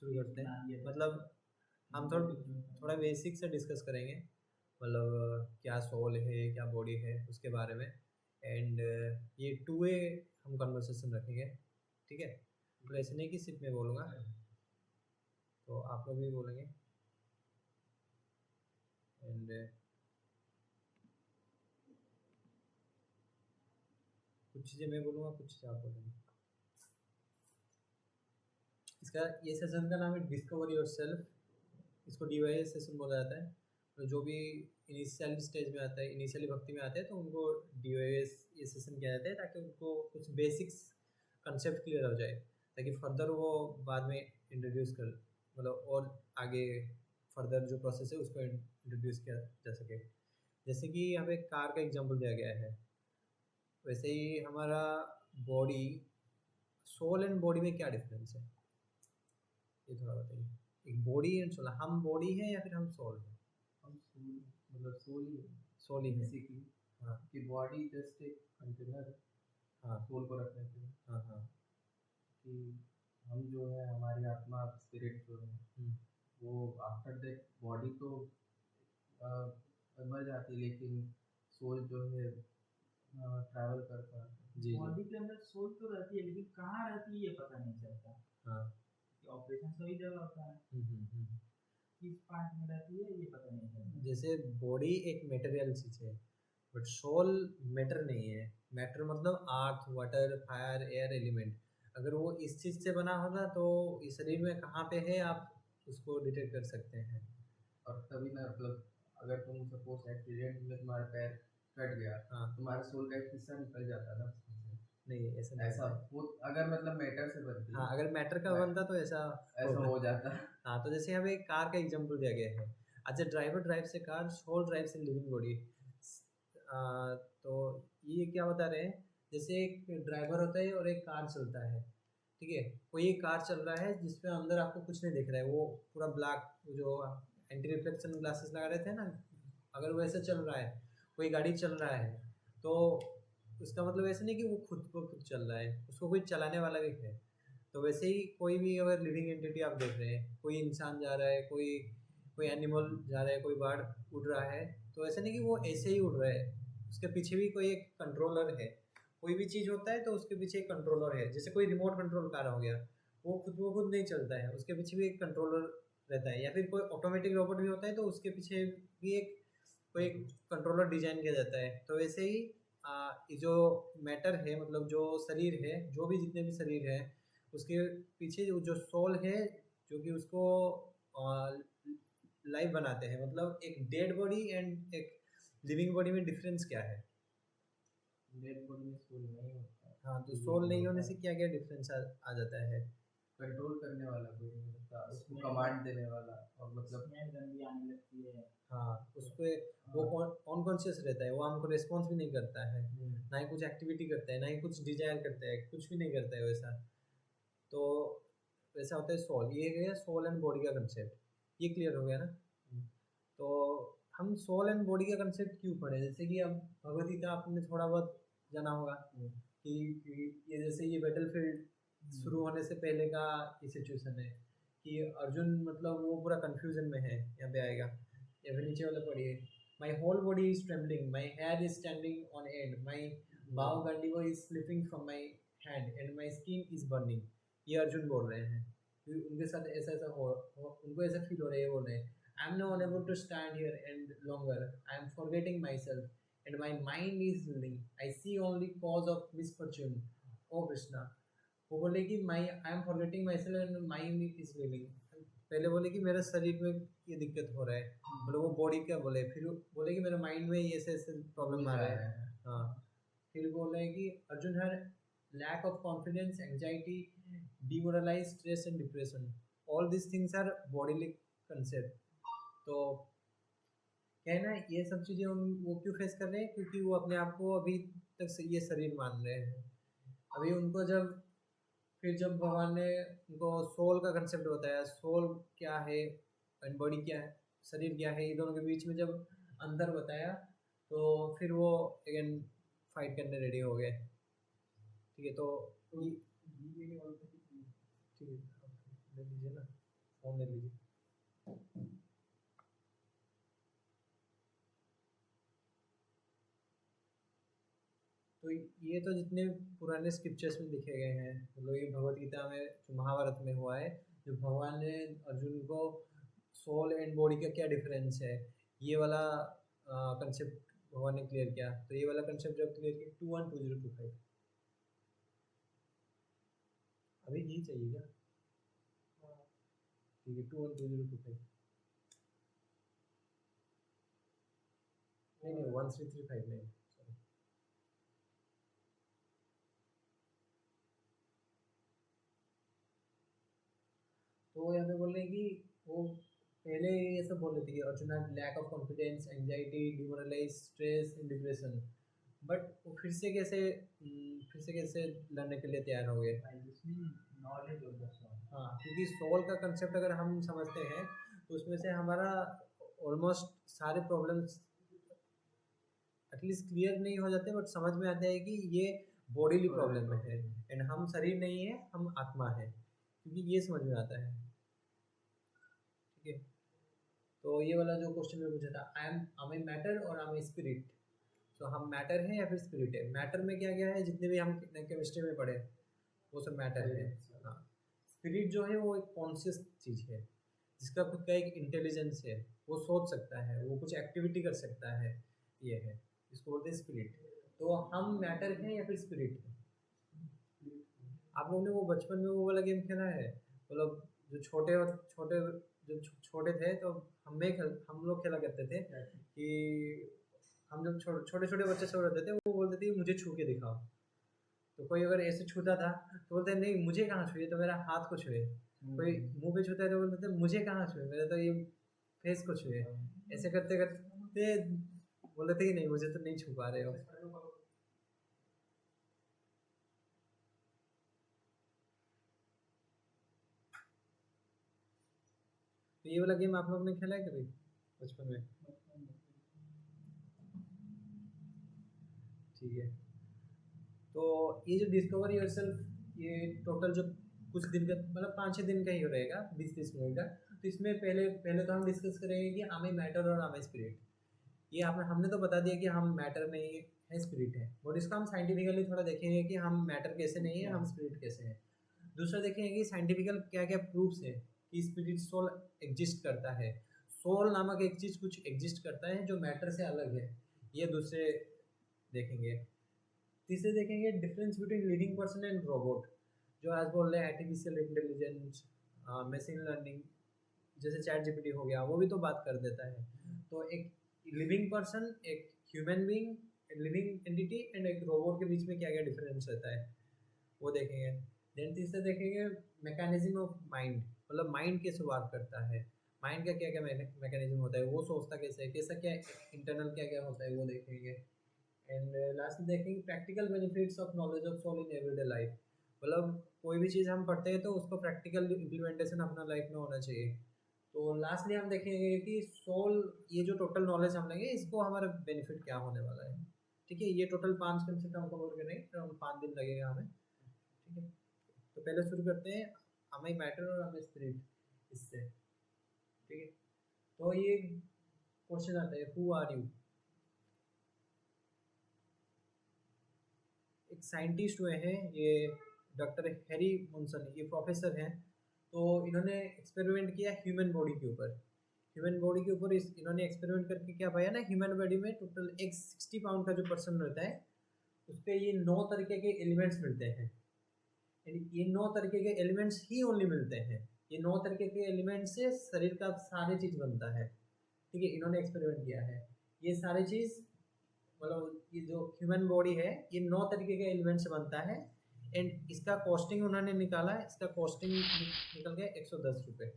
शुरू करते हाँ, हैं। ये मतलब हम थोड़ा बेसिक से डिस्कस करेंगे, मतलब क्या सोल है, क्या बॉडी है, उसके बारे में। एंड ये टू वे हम कन्वर्सेशन रखेंगे, ठीक है? तो ऐसे नहीं कि सिर्फ मैं बोलूँगा, तो आप लोग भी बोलेंगे। एंड कुछ चीज़ें मैं बोलूँगा, कुछ चीज़ें आप बोलेंगे। इसका ये सेशन का नाम है डिस्कवर योर सेल्फ। इसको DYS सेशन बोला जाता है। तो जो भी इनिशियल स्टेज में आता है, इनिशियली भक्ति में आते हैं, तो उनको DYS ये सेशन किया जाता है, ताकि उनको कुछ बेसिक्स कंसेप्ट क्लियर हो जाए, ताकि फर्दर वो बाद में इंट्रोड्यूस कर, मतलब और आगे फर्दर जो प्रोसेस है उसको इंट्रोड्यूस किया जा सके। जैसे कि यहाँ पे कार का एग्जांपल दिया गया है, वैसे ही हमारा बॉडी, सोल एंड बॉडी में क्या डिफरेंस है, ये थोड़ा बताइए। एक बॉडी एंड सोल, हम बॉडी है या फिर हम सोल है? हम सोल, मतलब सोल ही है सोल ही है। बेसिकली। हाँ कि बॉडी जस्ट एक कंटेनर है हाँ सोल को रखने के लिए। हाँ हाँ। कि हम जो है, हमारी आत्मा स्पिरिट जो है, हम्म, वो आफ्टर दैट बॉडी तो मर जाती है, लेकिन सोल जो है ट्रैवल करता है। जी जी। बॉडी के अंदर सोल तो रहती है, लेकिन कहाँ रहती है ये पता नहीं चलता। हाँ। ऑपरेशन सही जगह होता है, हम्म। किस पार्ट में रहती है ये पता नहीं चलता। जैसे बॉडी एक मेटेरियल चीज है, बट सोल मैटर नहीं है। मैटर मतलब अर्थ, वाटर, फायर, एयर एलिमेंट। अगर वो इस चीज से बना होगा तो इस शरीर में कहाँ पे है आप उसको डिटेक्ट कर सकते हैं। और तभी ना, मतलब अगर तुम सपोज एक्सीडेंट में तुम्हारा पैर कट गया, हाँ। तुम्हारा सोल का एक हिस्सा निकल जाता ना उसमें से। नहीं, ऐसा नहीं ऐसा होता है। वो अगर मतलब मैटर से बनती है। हाँ, अगर मैटर का बनता तो ऐसा ऐसा हो जाता है। हाँ, तो जैसे यहाँ पे कार का एग्जांपल दिया गया है। अच्छा, ड्राइवर ड्राइव से कार, सोल ड्राइव से लिविंग बॉडी। तो ये क्या बता रहे हैं, जैसे एक ड्राइवर होता है और एक कार चलता है, ठीक है? कोई एक कार चल रहा है जिसमें अंदर आपको कुछ नहीं दिख रहा है, वो पूरा ब्लैक, जो एंटी रिफ्लेक्शन ग्लासेस लगा रहे थे ना, अगर वैसे चल रहा है, कोई गाड़ी चल रहा है, तो उसका मतलब ऐसा नहीं कि वो खुद को खुद चल रहा है, उसको कोई चलाने वाला भी है। तो वैसे ही कोई भी अगर लिविंग एंटिटी आप देख रहे हैं, कोई इंसान जा रहा है, कोई कोई एनिमल जा रहा है, कोई बर्ड उड़ रहा है, तो ऐसा नहीं कि वो ऐसे ही उड़ रहा है, उसके पीछे भी कोई एक कंट्रोलर है। कोई भी चीज़ होता है तो उसके पीछे एक कंट्रोलर है। जैसे कोई रिमोट कंट्रोल कार हो गया, वो खुद नहीं चलता है, उसके पीछे भी एक कंट्रोलर रहता है। या फिर कोई ऑटोमेटिक रोबोट भी होता है तो उसके पीछे भी एक कोई कंट्रोलर डिजाइन किया जाता है। तो वैसे ही ये जो मैटर है, मतलब जो शरीर है, जो भी जितने भी शरीर है, उसके पीछे जो सोल है, जो कि उसको लाइव बनाते हैं। मतलब एक डेड बॉडी एंड एक लिविंग बॉडी में डिफरेंस क्या है? डेड बॉडी में सोल नहीं होता है। हाँ, तो सोल नहीं होने से क्या क्या डिफरेंस आ जाता है? कंट्रोल करने वाला कोई नहीं होता, उसको कमांड देने वाला, और मतलब स्मेल गंदी आने लगती है। हाँ, उस पे वो अनकॉन्शियस रहता है, वो हमको रिस्पॉन्स भी नहीं करता है, ना ही कुछ एक्टिविटी करता है, ना ही कुछ डिजायर करता है, कुछ भी नहीं करता है वैसा। तो वैसा होता है सोल। ये गया सोल एंड बॉडी का कंसेप्ट, ये क्लियर हो गया ना? तो हम सोल एंड बॉडी का कंसेप्ट क्यों पढ़े? जैसे कि अब भगवद गीता आपने थोड़ा बहुत जाना होगा कि ये जैसे ये बैटलफील्ड शुरू होने से पहले का ये सिचुएशन है कि अर्जुन, मतलब वो पूरा कंफ्यूजन में है। यहाँ पे आएगा, या फिर नीचे वाला पढ़िए, my whole body is trembling, my hair is standing on end, my bow Gandiva is slipping from my hand and my skin is burning. ये अर्जुन बोल रहे हैं। फिर उनके साथ ऐसा ऐसा उनको ऐसा फील हो रहा है, ये बोल रहे हैं, I am now unable to stand here and longer. I am forgetting myself, and my mind is willing. I see only cause of misfortune. Oh Krishna. वो बोले कि I am forgetting my self and mind is living. पहले बोले कि मेरे शरीर में ये दिक्कत हो रहा है, बोले वो बॉडी क्या बोले, फिर बोले कि मेरे माइंड में ये ऐसे प्रॉब्लम आ रहा है। हाँ, फिर बोले कि Arjun had lack of confidence, anxiety, demoralise, stress and depression, all this things are bodily concept. तो क्या है ना, ये सब चीज़ें वो क्यों फेस कर रहे हैं? क्योंकि वो अपने आप को अभी तक से ये शरीर मान रहे हैं। अभी उनको जब भगवान ने उनको सोल का कंसेप्ट बताया, सोल क्या है एंड बॉडी क्या है, शरीर क्या है, ये दोनों के बीच में जब अंतर बताया, तो फिर वो अगेन फाइट करने रेडी हो गए। ठीक है, तो ठीक है, आप ले लीजिए ना। फोन ले लीजिए। तो ये तो जितने पुराने स्क्रिप्चर्स में लिखे गए हैं, मतलब ये भगवत गीता में जो महाभारत में हुआ है, जो भगवान ने अर्जुन को सोल एंड बॉडी का क्या डिफरेंस है, ये वाला कंसेप्ट भगवान ने क्लियर किया। तो ये वाला कंसेप्ट जब क्लियर किया 212025, अभी यही चाहिए क्या? ठीक है 212025, नहीं नहीं 1335 नहीं, sorry। तो यहाँ पे बोल रहे हैं कि वो पहले ये सब बोल रहे थे कि Arjun had lack of confidence, anxiety, demoralise, stress and depression, but वो फिर से कैसे लड़ने के लिए तैयार हो गए? by listening knowledge of the soul. हाँ, क्योंकि सोल का कंसेप्ट अगर हम समझते हैं तो उसमें से हमारा ऑलमोस्ट सारे प्रॉब्लम्स एटलीस्ट क्लियर नहीं हो जाते, बट समझ में आता है कि ये बॉडीली प्रॉब्लम है एंड हम शरीर नहीं है, हम आत्मा है, क्योंकि ये समझ में आता है। ठीक है, तो ये वाला जो क्वेश्चन में पूछा था, am I मैटर और am I स्पिरिट, तो हम मैटर है या फिर स्पिरिट है? मैटर में क्या क्या है, जितने भी हम केमिस्ट्री में पढ़े वो सब मैटर है। हाँ, स्पिरिट जो है वो एक कॉन्शियस चीज़ है, जिसका खुद का एक इंटेलिजेंस है, वो सोच सकता है, वो कुछ एक्टिविटी कर सकता है, ये है, इसको बोलते हैं स्पिरिट। तो हम मैटर हैं या फिर स्पिरिट है? आप लोगों ने वो बचपन में वो वाला गेम खेला है, मतलब जो छोटे थे तो हम लोग खेला करते थे कि हम जब छोटे छोटे बच्चे सब रहते थे, वो बोलते थे मुझे छू के दिखाओ, तो कोई अगर ऐसे छूता था तो बोलते नहीं मुझे कहाँ छुए, तो मेरा हाथ को छुए। कोई मुंह पे छूता है तो बोलते थे मुझे कहाँ छुए, मेरा तो ये फेस को छुए। ऐसे करते करते बोलते थे कि नहीं मुझे तो नहीं छू पा रहे हो। तो ये वाला गेम आप लोग ने खेला है कभी बचपन में? ठीक है, तो ये जो डिस्कवर योरसेल्फ, ये टोटल जो कुछ दिन का मतलब 5-6 दिन का ही रहेगा, 20-30 मिनट का। तो इसमें पहले तो हम डिस्कस करेंगे कि आम आई मैटर और आम आई स्पिरिट। ये हमने तो बता दिया कि हम मैटर नहीं है, स्पिरिट है, और इसको हम साइंटिफिकली थोड़ा देखेंगे कि हम मैटर कैसे नहीं है, हम स्पिरिट कैसे हैं। दूसरा देखेंगे कि साइंटिफिकल क्या क्या प्रूफ्स है कि स्पिरिट सोल एग्जिस्ट करता है, सोल नामक एक चीज़ कुछ एग्जिस्ट करता है जो मैटर से अलग है, ये दूसरे देखेंगे। तीसरे देखेंगे difference between living person and robot, जो आज बोल रहे हैं आर्टिफिशियल इंटेलिजेंस, मशीन लर्निंग, जैसे चैट जीपीटी हो गया, वो भी तो बात कर देता है। तो एक लिविंग पर्सन, एक human being, living entity and एक रोबोट के बीच में क्या क्या डिफरेंस रहता है वो देखेंगे। देन तीसरे देखेंगे मैकेनिज्म ऑफ माइंड, मतलब माइंड कैसे वर्क करता है, माइंड का क्या क्या मैकेनिज्म होता है, वो सोचता कैसे है, कैसा क्या इंटरनल क्या क्या होता है वो देखेंगे। एंड लास्ट में देखेंगे practical benefits of knowledge of soul in everyday life, मतलब कोई भी चीज़ हम पढ़ते हैं तो उसको प्रैक्टिकल इम्प्लीमेंटेशन अपना लाइफ में होना चाहिए। तो लास्टली हम देखेंगे कि सोल, ये जो टोटल नॉलेज हम लेंगे इसको हमारा बेनिफिट क्या होने वाला है। ठीक है, ये टोटल 5 कंसेप्ट हम कवर करेंगे, फिर हम 5 दिन लगेगा हमें। ठीक है, तो पहले शुरू करते हैं am I मैटर और am I स्पिरिट इससे। ठीक है, तो ये क्वेश्चन आता है हु आर यू। एक साइंटिस्ट हुए हैं, ये डॉक्टर हैरी मुनसन, ये प्रोफेसर हैं। तो इन्होंने एक्सपेरिमेंट किया ह्यूमन बॉडी के ऊपर। ह्यूमन बॉडी के ऊपर इन्होंने एक्सपेरिमेंट करके क्या पाया ना, ह्यूमन बॉडी में टोटल एक 60 पाउंड का जो पर्सन रहता है उस पर ये 9 तरीके के एलिमेंट्स मिलते हैं। ये 9 तरीके के एलिमेंट्स ही ओनली मिलते हैं, ये 9 तरीके के एलिमेंट्स से शरीर का सारी चीज़ बनता है। ठीक है, इन्होंने एक्सपेरिमेंट किया है, ये सारी चीज़ मतलब ये जो ह्यूमन बॉडी है ये 9 तरीके के एलिमेंट से बनता है। एंड इसका कॉस्टिंग उन्होंने निकाला, इसका कॉस्टिंग निकल गया 110 रुपये।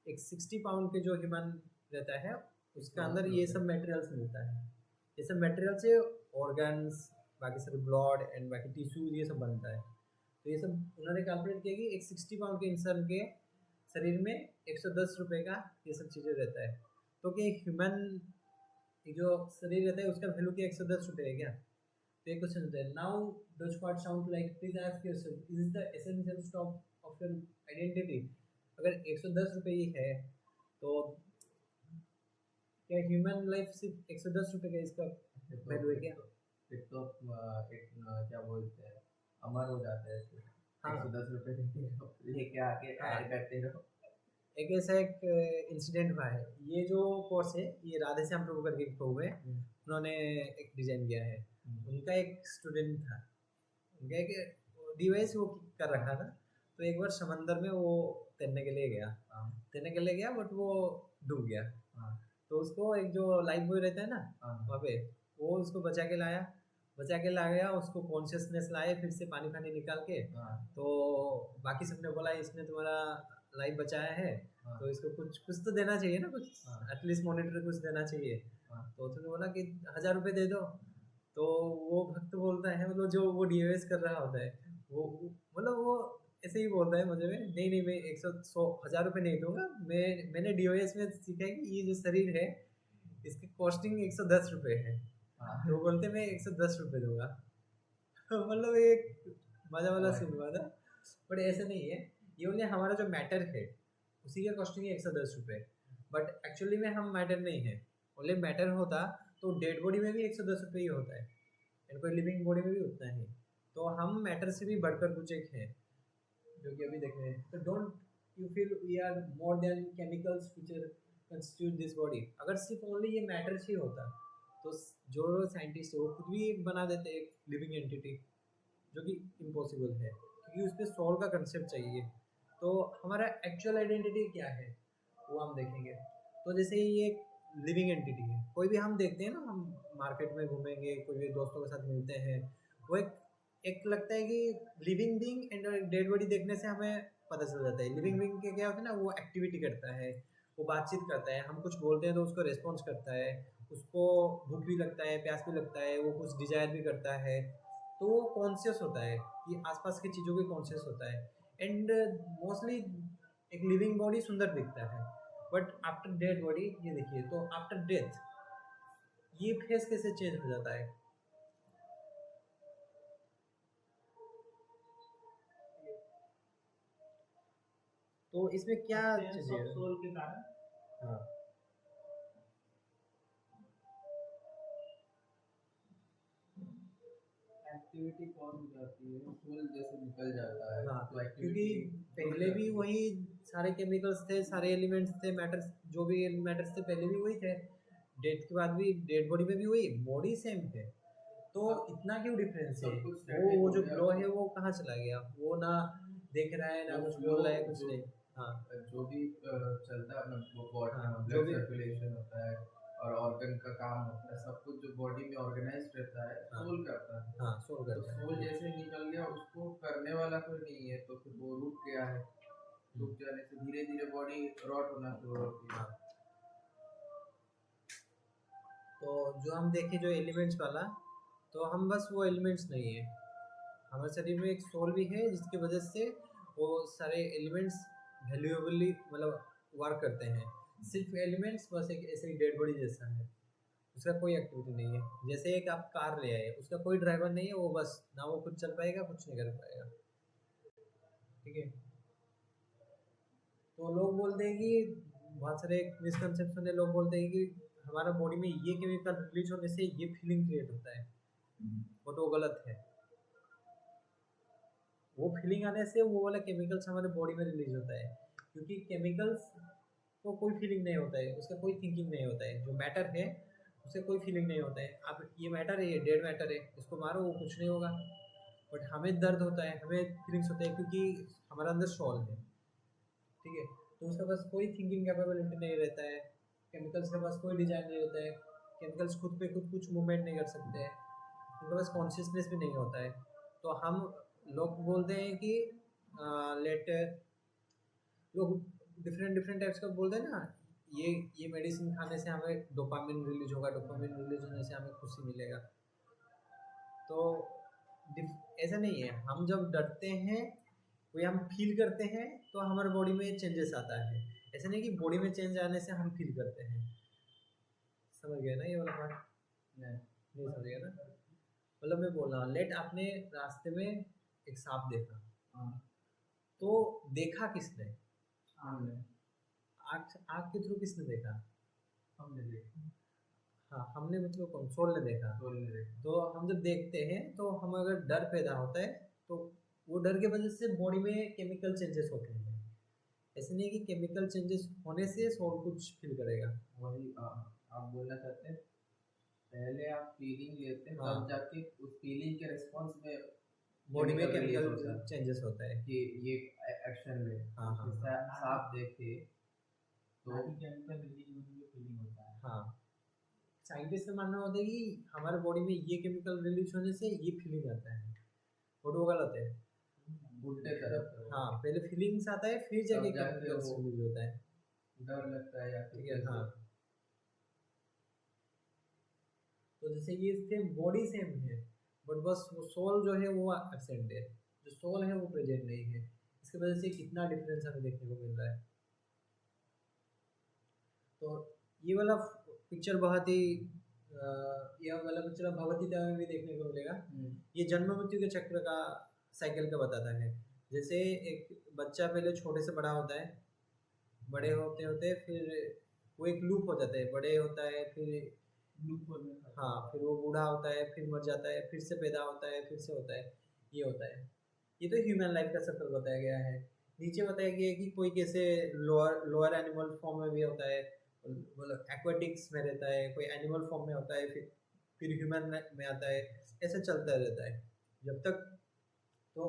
एक 60 पाउंड के जो ह्यूमन रहता है उसके अंदर ये सब मटेरियल्स मिलता है, ये सब मटेरियल से ऑर्गन्स, बाकी सारे ब्लड एंड बाकी टिश्यूज ये सब बनता है। तो ये सब उन्होंने कैलकुलेट किया कि एक 60 पाउंड के इंसान के शरीर में 110 रुपये का ये सब चीज़ें रहता है। तो कि ह्यूमन जो शरीर रहता है उसका वैल्यू क्या 110 रुपये है क्या? तो एक क्वेश्चन होता है, now does what sound like, please ask yourself, is the essential stop of your identity? अगर 110 रुपये ही है तो क्या ह्यूमन लाइफ सिर्फ 110 रुपये का इसका वैल्यू है क्या? फिर तो क्या बोलते हैं, अमर हो जाता है फिर। हाँ। 110 रुपये देते रहो, लेके आके हाँ। ऐड करते रहो। एक ऐसा एक इंसिडेंट हुआ है, ये जो कोर्स है ये राधे श्याम प्रभु करके एक प्रभु है, उन्होंने एक डिजाइन किया है। उनका एक स्टूडेंट था, उनका एक डिवाइस वो कर रखा था, तो एक बार समंदर में वो तैरने के लिए गया बट वो डूब गया। तो उसको एक जो लाइफ बॉय रहता है ना वहाँ पे, वो उसको बचा के लाया, उसको कॉन्शियसनेस लाए फिर से पानी निकाल के। तो बाकी सबने बोला इसने तुम्हारा लाइफ बचाया है तो इसको कुछ तो देना चाहिए ना, कुछ एटलीस्ट मॉनिटर कुछ देना चाहिए। तो उसने बोला कि 1000 रुपये दे दो। तो वो भक्त बोलता है, मतलब जो वो डीओएस कर रहा होता है वो, मतलब वो ऐसे ही बोलता है मुझे में, नहीं मैं 1000 रुपये नहीं दूंगा, मैंने डीओएस में सीखा है कि ये जो शरीर है इसकी कॉस्टिंग 110 रुपये है। तो बोलते मैं 110 रुपये दूंगा। मतलब एक मजा वाला सीन हुआ था, बट ऐसा नहीं है, ये ओनली हमारा जो मैटर है उसी का कॉस्टिंग है 110 रुपये, बट एक्चुअली में हम मैटर नहीं है। ओनली मैटर होता तो डेड बॉडी में भी 110 रुपये ही होता है, एंड कोई लिविंग बॉडी में भी उतना ही। तो हम मैटर से भी बढ़कर कुछ एक है जो कि अभी देख रहे हैं। तो don't you feel we are more than chemicals which constitute this body. अगर सिर्फ ओनली ये मैटर ही होता तो जो साइंटिस्ट है वो खुद भी एक बना देते एक लिविंग एंटिटी, जो कि इम्पॉसिबल है क्योंकि उस पर सोल का कंसेप्ट चाहिए। तो हमारा एक्चुअल आइडेंटिटी क्या है वो हम देखेंगे। तो जैसे ये एक लिविंग एंटिटी है, कोई भी हम देखते हैं ना, हम मार्केट में घूमेंगे, कोई भी दोस्तों के साथ मिलते हैं, वो एक लगता है कि living being and dead body देखने से हमें पता चल जाता है। लिविंग बीइंग के क्या होता है ना, वो एक्टिविटी करता है, वो बातचीत करता है, हम कुछ बोलते हैं तो उसको रिस्पॉन्स करता है, उसको भूख भी लगता है, प्यास भी लगता है, वो कुछ डिजायर भी करता है। तो वो कॉन्शियस होता है कि आसपास की चीज़ों की कॉन्शियस होता है। एंड मोस्टली एक लिविंग बॉडी सुंदर दिखता है, बट आफ्टर डेड बॉडी ये देखिए, तो आफ्टर डेथ ये फेस कैसे चेंज हो जाता है। तो इसमें क्या चीज़ें हैं? सोल के कारण हाँ, एक्टिविटी कौन हो जाती है, सोल जैसे निकल जाता है। हाँ, तो क्योंकि एक्टिविटी पहले भी वही सारे केमिकल्स थे, सारे एलिमेंट्स थे, मैटर्स जो भी मैटर्स थे पहले भी वही थे, डेथ के बाद भी डेड बॉडी में भी वही, बॉडी सेम है। तो इतना क्यों डिफरेंस है? सब कुछ वो जो static हो ग्लो गया। है वो कहाँ चला गया? वो ना देख रहा है, ना वो कुछ flow बोल रहा है, कुछ जो- नहीं। हाँ, जो भी चलता है अपना बॉडी हाँ, में, जो ब्लड भी- सर्कुलेशन होता है और ऑर्गन का काम होता है, सब कुछ जो बॉडी में ऑर्गेनाइज रहता है हाँ। सोल करता है। हाँ, सोल तो करता है। सोल जैसे निकल गया, उसको करने वाला कोई नहीं है, तो फिर वो रुक गया है। रुक जाने से धीरे धीरे बॉडी रॉट होना शुरू होती है। तो जो हम देखें जो एलिमेंट्स वाला, तो हम बस वो एलिमेंट्स नहीं है, हमारे शरीर में एक सोल भी है जिसकी वजह से वो सारे एलिमेंट्स वैल्यूएबली मतलब वर्क करते हैं। सिर्फ एलिमेंट्स बस एक ऐसे डेड बॉडी जैसा है, उसका कोई एक्टिविटी नहीं है। जैसे एक आप कार ले आए, उसका कोई ड्राइवर नहीं है, वो बस ना वो खुद चल पाएगा, कुछ नहीं कर पाएगा, ठीक है। तो लोग बोलते हैं कि बहुत सारे मिसकंसेप्शन है, लोग बोलते हैं कि हमारा बॉडी में ये केमिकल रिलीज होने से ये फीलिंग क्रिएट होता है, बट वो गलत है। वो फीलिंग आने से वो वाला केमिकल्स हमारे बॉडी में रिलीज होता है, क्योंकि केमिकल्स को कोई फीलिंग नहीं होता है, उसका कोई थिंकिंग नहीं होता है। जो मैटर है उसे कोई फीलिंग नहीं होता है। अब ये मैटर है, ये डेड मैटर है, इसको मारो वो कुछ नहीं होगा, बट हमें दर्द होता है, हमें फीलिंग्स होता है, क्योंकि हमारा अंदर सोल है, ठीक है। तो उसके पास कोई थिंकिंग कैपेबिलिटी नहीं रहता है, केमिकल्स के पास कोई डिजाइन नहीं होता है, केमिकल्स खुद पे खुद कुछ मूवमेंट नहीं कर सकते हैं, उनके पास कॉन्शियसनेस भी नहीं होता है। तो हम लोग बोलते हैं कि लोग डिफरेंट टाइप्स का बोलते हैं ना, ये मेडिसिन खाने से हमें डोपामिन रिलीज होगा, डोपामिन रिलीज होने से हमें खुशी मिलेगा। तो ऐसा नहीं है, हम जब डरते हैं कोई हम फील करते हैं तो हमारे बॉडी में चेंजेस आता है। ऐसा नहीं कि बॉडी में चेंज आने से हम फील करते हैं। समझ गए ना ये वाला बात? नहीं समझ गया ना? मतलब मैं बोल रहा हूँ, लेट आपने रास्ते में एक सांप देखा, हाँ तो देखा किसने? हमने आँख आँख के थ्रू किसने देखा? हमने देखा हाँ, हमने मतलब कौन, सोल ने देखा। सोल ने देखा तो हम जब देखते हैं तो हम अगर डर पैदा होता है तो वो डर के वजह से बॉडी में केमिकल चेंजेस होते हैं। ऐसे नहीं है कि केमिकल चेंजेस होने से सोल कुछ फील करेगा। वही आप बोलना चाहते हैं पहले आप फीलिंग लेते हैं हाँ, तब जाके उस फीलिंग के रिस्पॉन्स में बॉडी में केमिकल रिलीज केमिकल होता है चेंजेस होता है। कि ये एक्शन ले। हाँ हाँ जैसे हाँ सांप देखे तो ताकि केमिकल रिलीज होने की फीलिंग होता है। हाँ, साइंटिस्ट का मानना होता है कि हमारे बॉडी में ये केमिकल रिलीज होने से ये फीलिंग आता है, बट वो गलत है। उल्टे तरफ है वो। हाँ, पहले फीलिंग्स आता है फिर तब जाके जाके केमिकल्स वो रिलीज होता है। डर लगता है या फिर ठीक है, कैसे। हाँ। तो जैसे ये सेम बॉडी सेम है, बट बस वो सोल जो है वो एब्सेंट है, जो सोल है वो प्रेजेंट नहीं है। इसकी वजह से कितना डिफरेंस हमें देखने को मिल रहा है। तो ये वाला पिक्चर बहुत ही ये वाला पिक्चर भगवत गीता में भी देखने को मिलेगा। ये जन्म मृत्यु के चक्र का साइकिल का बताता है। जैसे एक बच्चा पहले छोटे से बड़ा होता है, बड़े होते होते फिर वो एक लूप हो जाता है, बड़े होता है फिर लूप हो जाता है। हाँ, फिर वो बूढ़ा होता है, फिर मर जाता है, फिर से पैदा होता है, फिर से होता है, ये होता है। ये तो ह्यूमन लाइफ का सर्कल बताया गया है। नीचे बताया गया है कि कोई कैसे लोअर एनिमल फॉर्म में भी होता है, मतलब एक्वेटिक्स में रहता है, कोई एनिमल फॉर्म में होता है, फिर ह्यूमन में आता है, ऐसे चलता रहता है जब तक। तो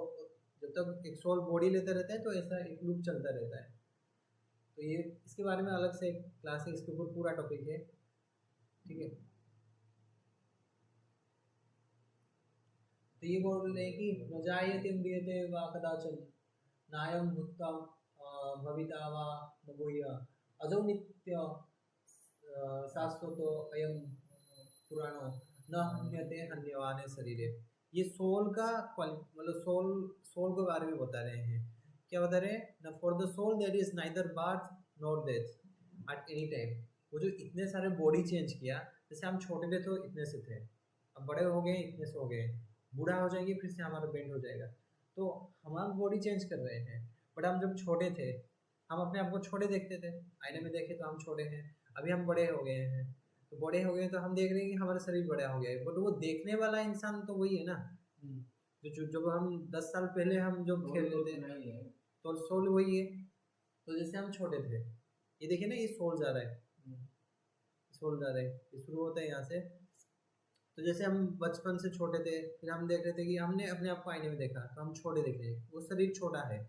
जब तक एक सोल बॉडी लेता रहता है तो ऐसा एक लूप चलता रहता है। तो ये इसके बारे में अलग से एक क्लास है, इसके ऊपर पूरा टॉपिक है, ठीक है। तो ये बोल रहे हैं कि न जायते म्रियते वा कदाचन नायं भूत्वा भविता वा न भूयः अजो नित्य शाश्वतो अयं पुराणो न हन्यते हन्यमाने शरीरे। ये सोल का मतलब सोल के बारे में बता रहे हैं। क्या बता रहे हैं? न for the soul there is neither birth nor death at any time. वो जो इतने सारे बॉडी चेंज किया, जैसे हम छोटे थे तो इतने से थे, अब बड़े हो गए इतने से हो गए, बूढ़ा हो जाएंगे फिर से हमारा बेंड हो जाएगा। तो हम बॉडी चेंज कर रहे हैं। बट हम जब छोटे थे हम अपने आप को छोटे देखते थे, आईने में देखे तो हम छोटे हैं। अभी हम बड़े हो गए हैं, तो बड़े हो गए तो हम देख रहे हैं कि हमारा शरीर बड़ा हो गया है, बट वो देखने वाला इंसान तो वही है ना। जो जब हम 10 साल पहले हम जो खेल रहे थे नहीं है तो सोल वही है। तो जैसे हम छोटे थे, ये देखिए ना, ये सोल जा रहा है, सोल जा रहा है, ये शुरू होता है यहाँ से। तो जैसे हम बचपन से छोटे थे, फिर हम देख रहे थे कि हमने अपने आप को आईने में देखा तो हम छोटे दिख रहे हैं, वो शरीर छोटा है।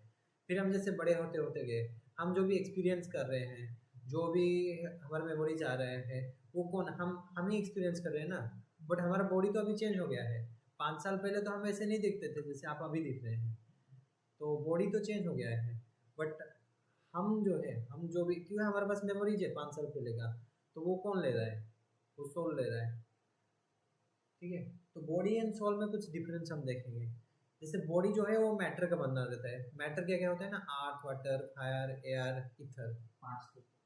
फिर हम जैसे बड़े होते होते गए, हम जो भी एक्सपीरियंस कर रहे हैं, जो भी हमारे मेमोरी जा रहे हैं, वो कौन, हम ही एक्सपीरियंस कर रहे हैं ना। बट हमारा बॉडी तो अभी चेंज हो गया है। 5 साल पहले तो हम ऐसे नहीं दिखते थे जैसे आप अभी दिख रहे हैं, तो बॉडी तो चेंज हो गया है। बट हम जो है, हम जो भी, क्योंकि हमारे पास मेमोरीज है 5 साल पहले का, तो वो कौन ले रहा है? वो सोल ले रहा है, ठीक है। तो बॉडी एंड सोल में कुछ डिफरेंस हम देखेंगे। जैसे बॉडी जो है वो मैटर का बना रहता है। मैटर क्या क्या होता है ना, अर्थ, वाटर, फायर, एयर, ईथर,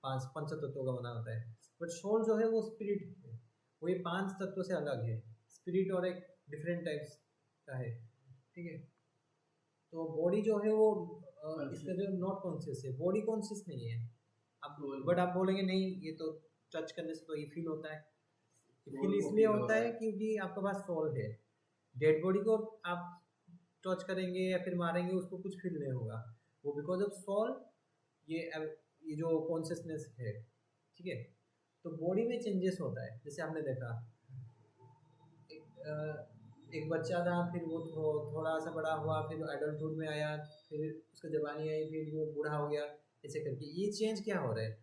पांच पंच तत्वों का बना होता है। बट सोल जो है वो स्पिरिट है, वो ये 5 तत्वों से अलग है। स्पिरिट और एक डिफरेंट टाइप्स का है, ठीक है। तो बॉडी जो है वो इसका जो नॉट कॉन्शियस है, बॉडी कॉन्शियस नहीं है। अब बट आप बोलेंगे नहीं, ये तो टच करने से तो ये फील होता है। फील इसलिए होता है क्योंकि आपके पास सोल है। डेड बॉडी को आप टच करेंगे या फिर मारेंगे, उसको कुछ फील नहीं होगा, वो बिकॉज ऑफ सोल, ये जो कॉन्शियसनेस है, ठीक है। तो बॉडी में चेंजेस होता है। जैसे आपने देखा एक बच्चा था, फिर वो थोड़ा सा बड़ा हुआ, फिर एडल्टहुड में आया, फिर उसका जवानी आई, फिर वो बूढ़ा हो गया, ऐसे करके ये चेंज क्या हो रहा है?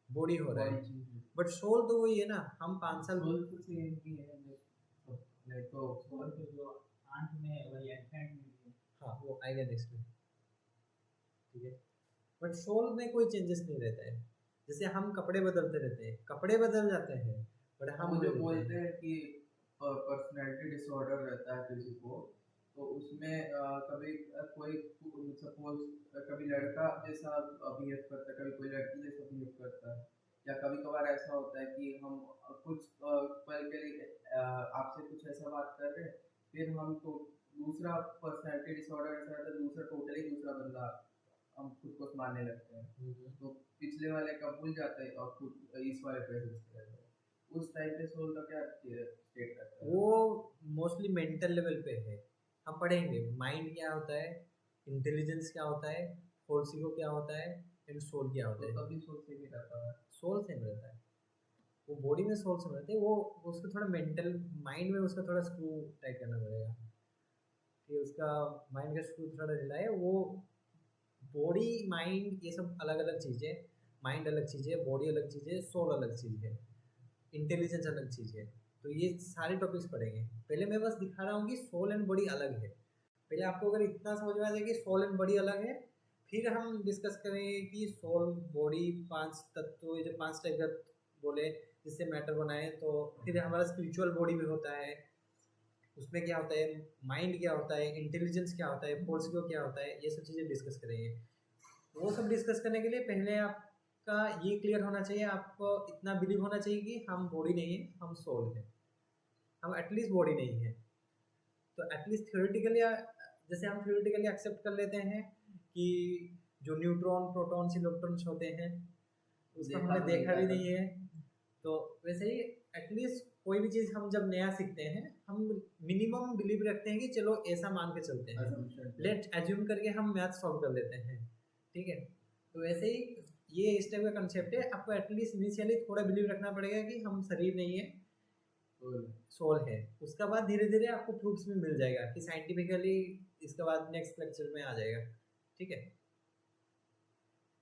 बॉडी हो रहा है। बट सोल तो वही है ना। हम 5 साल सोल तो सेम ही है, नहीं तो सोल तो जो आंट में वही एलिफेंट में भी है। हाँ, वो आएगा नेक्स्ट में, ठीक है। बट सोल में कोई चेंजेस नहीं रहता है। जैसे हम कपड़े बदलते रहते हैं, कपड़े बदल जाते हैं, बट हम जो बोलते हैं कि पर्सनैलिटी डिसऑर्डर रहता है किसी को, तो उसमें कभी कोई सपोज कभी लड़का जैसा बिहेव करता है, कभी कोई लड़की जैसा बिहेव करता है, या कभी कभार ऐसा होता है कि हम कुछ पल के लिए आपसे कुछ ऐसा बात कर रहे हैं, फिर हम तो दूसरा पर्सनैलिटी डिसऑर्डर ऐसा रहता है, दूसरा टोटली दूसरा बंदा हम खुद को मानने लगते हैं। तो पिछले वाले का भूल जाते हैं और खुद इस वाले पे रहते हैं। उस टाइप पे सोल का क्या स्टेट रहता है? वो मोस्टली मेंटल लेवल पे है। हम पढ़ेंगे माइंड क्या होता है, इंटेलिजेंस क्या होता है, फोर्स ईगो क्या होता है एंड सोल क्या होता है। तो तभी सोल से भी रहता है, सोल सेम रहता है, वो बॉडी में सोल सेम रहते हैं। वो उसको थोड़ा मेंटल माइंड में उसका थोड़ा स्क्रू टाइट करना पड़ेगा कि उसका माइंड का स्क्रू थोड़ा ढीला है। वो बॉडी माइंड ये सब अलग अलग चीज़ें, माइंड अलग चीज़ है, बॉडी अलग चीज़ है, सोल अलग चीज़ है, इंटेलिजेंस अलग चीज़ है। तो ये सारे टॉपिक्स पढ़ेंगे। पहले मैं बस दिखा रहा हूँ कि सोल एंड बॉडी अलग है। पहले आपको अगर इतना समझ में आ जाए कि सोल एंड बॉडी अलग है, फिर हम डिस्कस करेंगे कि सोल बॉडी 5 तत्व, ये जो 5 टाइप का बोले जिससे मैटर बनाए। तो फिर हमारा स्पिरिचुअल बॉडी भी होता है, उसमें क्या होता है, माइंड क्या होता है, इंटेलिजेंस क्या होता है, फोर्स को क्या होता है, ये सब चीज़ें डिस्कस करेंगे। वो सब डिस्कस करने के लिए पहले आपका ये क्लियर होना चाहिए, आपको इतना बिलीव होना चाहिए कि हम बॉडी नहीं है, हम सोल है, हम एटलीस्ट बॉडी नहीं है। तो एटलीस्ट थ्योरेटिकली, जैसे हम थ्योरेटिकली एक्सेप्ट कर लेते हैं कि जो न्यूट्रॉन, प्रोटॉन्स, इलेक्ट्रॉन्स होते हैं उसको हमने देखा भी नहीं है। तो वैसे ही एटलीस्ट कोई भी चीज़ हम जब नया सीखते हैं, हम मिनिमम बिलीव रखते हैं कि चलो ऐसा मान के चलते हैं, लेट एज्यूम करके हम मैथ सॉल्व कर लेते हैं, ठीक है। तो वैसे ही ये इस टाइप का कंसेप्ट है। आपको एटलीस्ट इनिशियली थोड़ा बिलीव रखना पड़ेगा कि हम शरीर नहीं है, सोल है। उसके बाद धीरे धीरे आपको प्रूफ्स भी मिल जाएगा कि साइंटिफिकली, इसके बाद नेक्स्ट लेक्चर में आ जाएगा, ठीक है।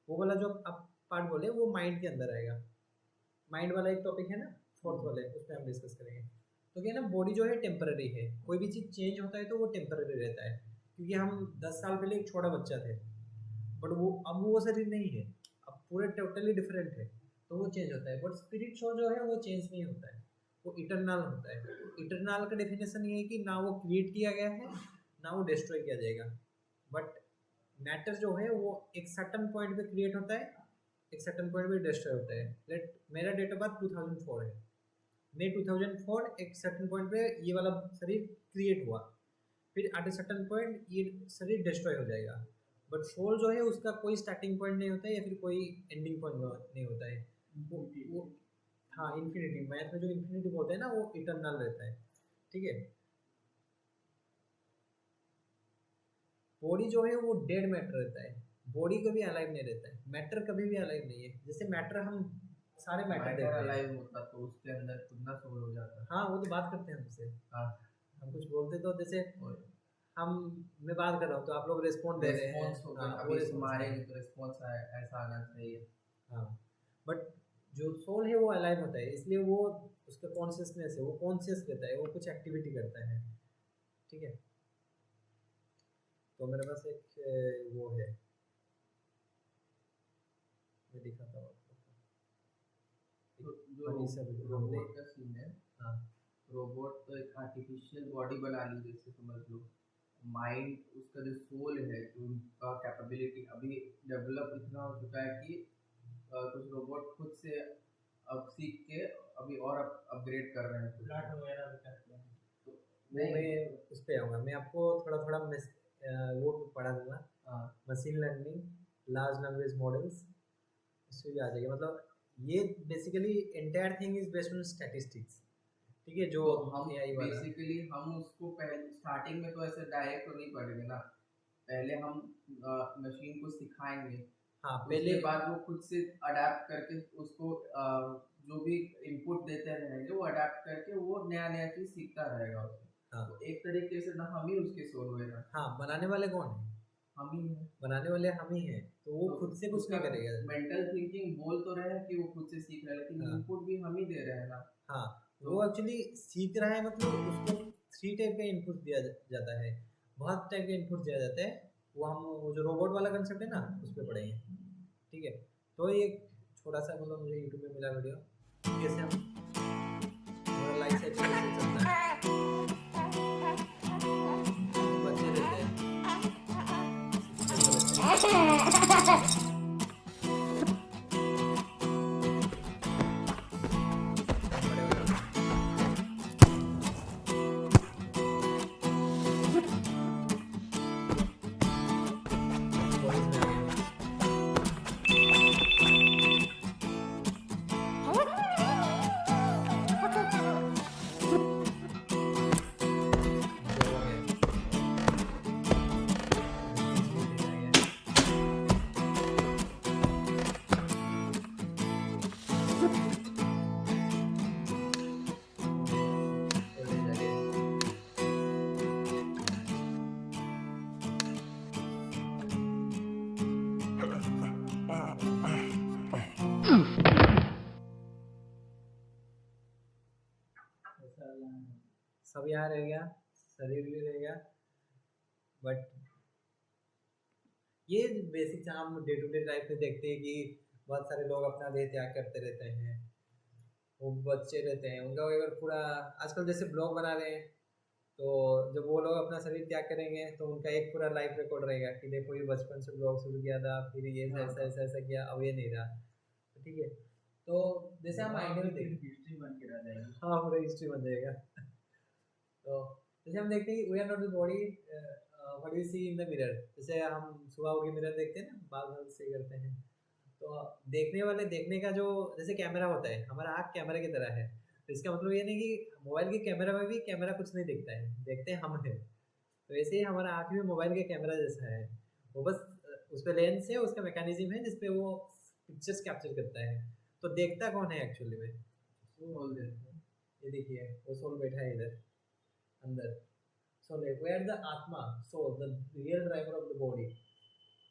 वो वाला जो आप पार्ट बोले वो माइंड के अंदर आएगा। माइंड वाला एक टॉपिक है ना, 4th वाले, उस पर हम डिस्कस करेंगे। तो क्या है ना, बॉडी जो है टेम्पररी है। कोई भी चीज़ चेंज होता है तो वो टेम्पररी रहता है। क्योंकि हम 10 साल पहले एक छोटा बच्चा थे, बट वो अब वो शरीर नहीं है, अब पूरे टोटली डिफरेंट है, तो वो चेंज होता है। बट स्पिरिट सोल जो है वो चेंज नहीं होता है, वो इटरनल होता है। इटरनल का डेफिनेशन ये है कि ना वो क्रिएट किया गया है, ना वो डिस्ट्रॉय किया जाएगा। बट मैटर जो है वो एक सर्टन पॉइंट पे क्रिएट होता है, एक सर्टन पॉइंट पे डिस्ट्रॉय होता है। मेरा डेट ऑफ बर्थ 2004 है, मई 2004 एक सर्टन पॉइंट पे ये वाला शरीर क्रिएट हुआ, फिर एट ए सर्टन पॉइंट ये शरीर डिस्ट्रॉय हो जाएगा। बट सोल जो है उसका कोई स्टार्टिंग पॉइंट नहीं होता है या फिर कोई एंडिंग पॉइंट नहीं होता है। वो हाँ, इन्फिनिटी, मैथ में जो इन्फिनिटी बोलते हैं ना, वो इटरनल रहता है, ठीक है। बॉडी जो है वो डेड मैटर रहता है, बॉडी कभी अलाइव नहीं रहता है, मैटर कभी भी अलाइव नहीं है। जैसे मैटर, हम सारे मैटर देखते हैं, अलाइव होता तो उसके अंदर खुद ना सोल हो जाता। हाँ, वो तो बात करते हैं हमसे, हाँ, हम कुछ बोलते तो जैसे मैं बात कर रहा हूँ तो आप लोग रिस्पॉन्ड दे रहे हैं, अभी हमारे लिए तो रिस्पॉन्स ऐसा आना चाहिए। हाँ, बट जो सोल है वो अलाइव होता है, इसलिए वो उसका कॉन्शियसनेस है, वो कॉन्शियस रहता है, वो कुछ एक्टिविटी करता है, ठीक है। तो मेरे पास एक वो है, मैं दिखाता हूँ आपको। जो रोबोट का सीन है, हाँ, रोबोट तो एक आर्टिफिशियल बॉडी बना ली, जैसे समझ लो माइंड, उसका जो सोल है, जो उनका कैपेबिलिटी अभी डेवलप इतना हो चुका है कि कुछ रोबोट खुद से अब सीख के अभी और अपग्रेड कर रहे हैं, प्लॉट वगैरह भी करते हैं। तो मैं उस पर आऊँगा, मैं आपको थोड़ा थोड़ा वो पढ़ा दूंगा, machine learning, large language models, इसमें भी आ जाएगा। मतलब ये basically entire thing is based on statistics, ठीक है। जो तो हम बेसिकली हम उसको पहले स्टार्टिंग में तो ऐसे डायरेक्ट तो नहीं पढ़ेंगे ना, पहले हम मशीन को सिखाएंगे। हाँ, पहले बाद वो खुद से अडेप्ट करके उसको जो भी इनपुट देते रहेंगे वो अडेप्ट करके वो नया नया चीज सीखता रहेगा उसमें। हाँ, तो एक तरीके से ना हम ही उसके सोल हुए ना। हाँ, बनाने वाले कौन है? हम ही हैं, बनाने वाले हम ही हैं, तो वो खुद से कुछ नहीं करेगा। मेंटल थिंकिंग बोल तो रहे हैं कि वो खुद से सीख रहा है, लेकिन इनपुट भी हम ही दे रहे हैं ना। हाँ, वो एक्चुअली सीख रहा है, मतलब उसको 3 टाइप का इनपुट दिया जाता है, बहुत टाइप का इनपुट दिया जाता है। वो हम वो जो रोबोट वाला कंसेप्ट है ना, उस पर पढ़ेंगे, ठीक है। तो एक छोटा सा मतलब मुझे यूट्यूब में मिला वीडियो, कैसे हम लाइफ साइकिल कैसे चलता है, बच्चे रहते हैं ऐसा यहाँ सब यहाँ रह गया, शरीर भी रह गया, बट ये बेसिक हम डे टू डे लाइफ में देखते हैं कि बहुत सारे लोग अपना देह त्याग करते रहते हैं, वो बच्चे रहते हैं उनका अगर पूरा आजकल जैसे ब्लॉग बना रहे हैं, तो जब वो लोग अपना शरीर त्याग करेंगे तो उनका एक पूरा लाइफ रिकॉर्ड रहेगा कि देखो ये बचपन से ब्लॉग शुरू किया था, फिर ये ऐसा ऐसा ऐसा किया, अब ये नहीं रहा, तो ठीक है। तो जैसे हम आइडियल देखते हिस्ट्री बन के रह जाएगी। हाँ पूरा हिस्ट्री बन जाएगा। तो जैसे हम देखते हैं we are not the body what we see in the mirror, जैसे हम सुबह होकर मिरर देखते हैं ना, बाल से करते हैं, तो देखने वाले देखने का जो जैसे कैमरा होता है, हमारा आँख कैमरे की तरह है, तो इसका मतलब ये नहीं कि मोबाइल के कैमरा में भी कैमरा कुछ नहीं दिखता है, देखते हैं हम हैं, तो ऐसे ही हमारा आँख भी मोबाइल के कैमरा जैसा है, वो बस उस पर लेंस है, उसका मैकेनिज्म है जिसपे वो पिक्चर्स कैप्चर करता है, तो देखता कौन है एक्चुअली में, सोल देखते हैं। ये देखिए वो सोल बैठा है इधर अंदर, सोल है वेयर द आत्मा, soul the real driver of the body,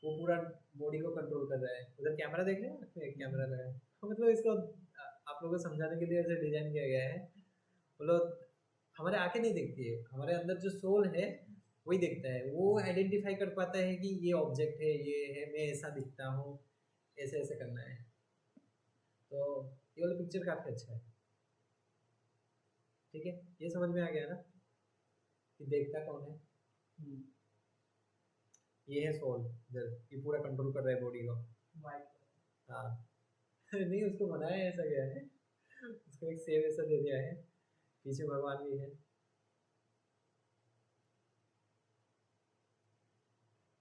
वो पूरा बॉडी को कंट्रोल कर रहा है। उधर कैमरा देख रहे हैं, एक कैमरा लगा है, तो मतलब इसको आप लोगों को समझाने के लिए ऐसे डिजाइन किया गया है, मतलब हमारे आंखें नहीं देखती है, हमारे अंदर जो सोल है वही देखता है, वो आइडेंटिफाई कर पाता है कि ये ऑब्जेक्ट है, ये है, मैं ऐसा दिखता हूँ, ऐसे ऐसे करना है। तो ये वाला पिक्चर काफी अच्छा है, ठीक है, ये समझ में आ गया ना कि देखता कौन है। ये है सोल, इधर ये पूरा कंट्रोल कर रहा है बॉडी को। हाँ नहीं उसको बनाया ऐसा गया है, उसको एक सेव ऐसा दे दिया है, पीछे भगवान भी है।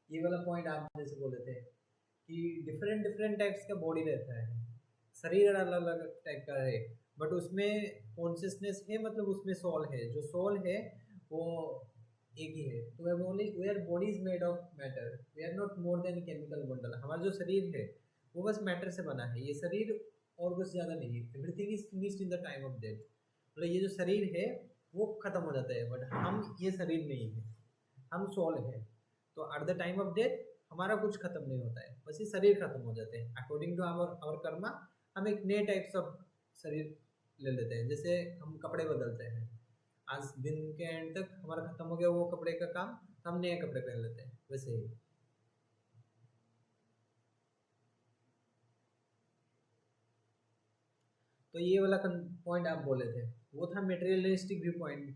ये वाला पॉइंट आप जैसे बोले थे कि डिफरेंट डिफरेंट टाइप्स का बॉडी रहता है, शरीर अलग अलग टाइप का है, बट उसमें कॉन्शियसनेस है, मतलब उसमें सोल है, जो सोल है वो एक ही है। तो we only we are body is made of matter, we are not more than chemical bundle. हमारा जो शरीर है वो बस मैटर से बना है, ये शरीर और कुछ ज़्यादा नहीं है। Everything is finished in the time of death, मतलब ये जो शरीर है वो खत्म हो जाता है, बट हम ये शरीर नहीं है, हम सोल है। तो at the time of death हमारा कुछ खत्म नहीं होता है, बस ये शरीर खत्म हो जाते हैं। अकॉर्डिंग टू आवर कर्मा हम एक नए टाइप्स ऑफ शरीर ले लेते हैं, जैसे हम कपड़े बदलते हैं, आज दिन के एंड तक हमारा खत्म हो गया वो कपड़े का काम, हम नए कपड़े पहन लेते हैं, वैसे ही। तो ये वाला पॉइंट आप बोले थे वो था मेटेरियलिस्टिक व्यू पॉइंट,